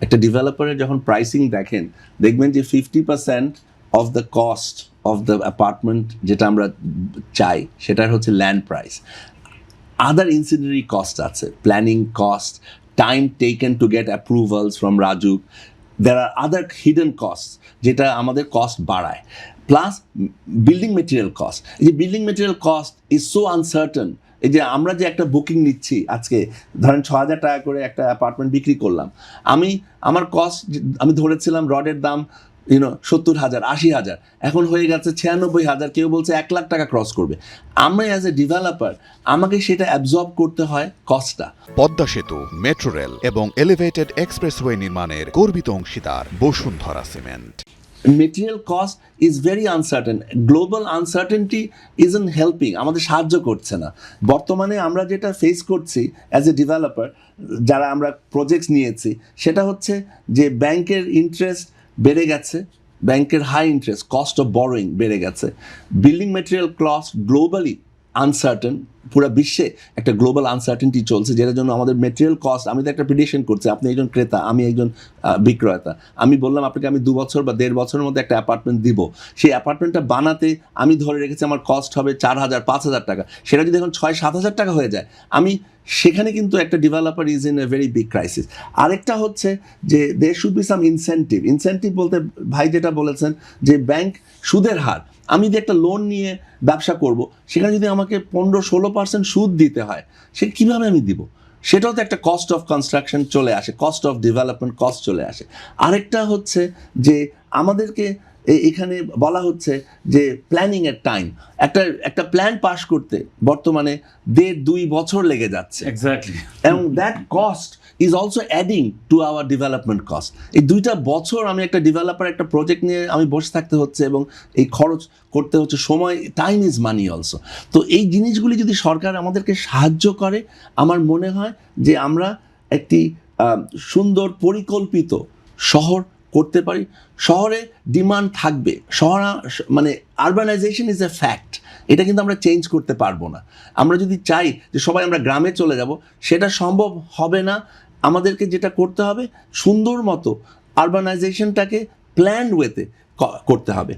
একটা ডেভেলপারের যখন প্রাইসিং দেখেন, দেখবেন যে 50% of the cost of the apartment যেটা আমরা চাই সেটার হচ্ছে ল্যান্ড প্রাইস। আদার ইনসিডেন্টারি কস্ট আছে, planning cost, time taken to get approvals from RAJUK, there are other hidden costs যেটা আমাদের কস্ট বাড়ায়, প্লাস বিল্ডিং মেটেরিয়াল কস্ট। এই যে building material cost is so uncertain. এই যে আমরা যে একটা বুকিং নিচ্ছি আজকে, ধরেন 6,000 টাকা করে একটা অ্যাপার্টমেন্ট বিক্রি করলাম, আমার কস্ট আমি ধরেছিলাম রডের দাম 70,000 80,000, এখন হয়ে গেছে 96,000, কেউ বলছে 1,00,000 টাকা ক্রস করবে। আমি অ্যাজ এ ডেভেলপার আমাকে সেটা অ্যাবজর্ব করতে হয় কস্টটা। পদ্মা সেতু, মেট্রো রেল এবং এলিভেটেড এক্সপ্রেসওয়ে নির্মাণের গর্বিত অংশীদার Bashundhara cement. Material cost is very uncertain, global uncertainty isn't helping, আমাদের সাহায্য করছে না। বর্তমানে আমরা যেটা ফেস করছি অ্যাজ এ ডেভেলপার, যারা আমরা প্রজেক্টস নিয়েছি, সেটা হচ্ছে যে ব্যাংকের ইন্টারেস্ট বেড়ে গেছে, ব্যাংকের high interest, cost of borrowing বেড়ে গেছে, building material cost globally uncertain, পুরো বিশ্বে একটা গ্লোবাল আনসার্টেনটি চলছে, যেটার জন্য আমাদের মেটেরিয়াল কস্ট, আমি তো একটা প্রিডিকশন করছি, আপনি একজন ক্রেতা, আমি একজন বিক্রেতা, আমি বললাম আপনাকে আমি 2 বছর বা 1.5 বছরের মধ্যে একটা অ্যাপার্টমেন্ট দিব, সেই অ্যাপার্টমেন্টটা বানাতে আমি ধরে রেখেছি আমার কস্ট হবে 4,000 5,000 টাকা, সেটা যদি এখন 6,000 7,000 টাকা হয়ে যায়, আমি সেখানে কিন্তু একটা developer is in a very big crisis. আরেকটা হচ্ছে যে there should be some incentive বলতে ভাই যেটা বলেছেন যে ব্যাংক সুদের হার, আমি যদি একটা লোন নিয়ে ব্যবসা করব, সেখানে যদি আমাকে 15-16% সুদ দিতে হয়, সে কীভাবে আমি দিব? সেটাও তো একটা কস্ট অফ কনস্ট্রাকশন চলে আসে, কস্ট অফ ডেভেলপমেন্ট কস্ট চলে আসে। আরেকটা হচ্ছে যে আমাদেরকে এখানে বলা হচ্ছে যে প্ল্যানিংয়ের টাইম, একটা প্ল্যান পাস করতে বর্তমানে 1.5-2 বছর লেগে যাচ্ছে, এক্স্যাক্টলি, এবং that cost is also adding to our development cost. এই 2টা বছর আমি একটা ডেভেলপার একটা প্রজেক্ট নিয়ে আমি বসে থাকতে হচ্ছে, এবং এই খরচ করতে হচ্ছে, সময়, টাইম ইজ মানি অলসো। তো এই জিনিসগুলি যদি সরকার আমাদেরকে সাহায্য করে, আমার মনে হয় যে আমরা একটি সুন্দর পরিকল্পিত শহর করতে পারি। শহরে ডিমান্ড থাকবে, মানে আরবানাইজেশন ইজ এ ফ্যাক্ট, এটা কিন্তু আমরা চেঞ্জ করতে পারবো না। আমরা যদি চাই যে সবাই আমরা গ্রামে চলে যাব, সেটা সম্ভব হবে না। আমাদেরকে যেটা করতে হবে, সুন্দর মতো আরবানাইজেশনটাকে প্ল্যান্ড ওয়েতে করতে হবে।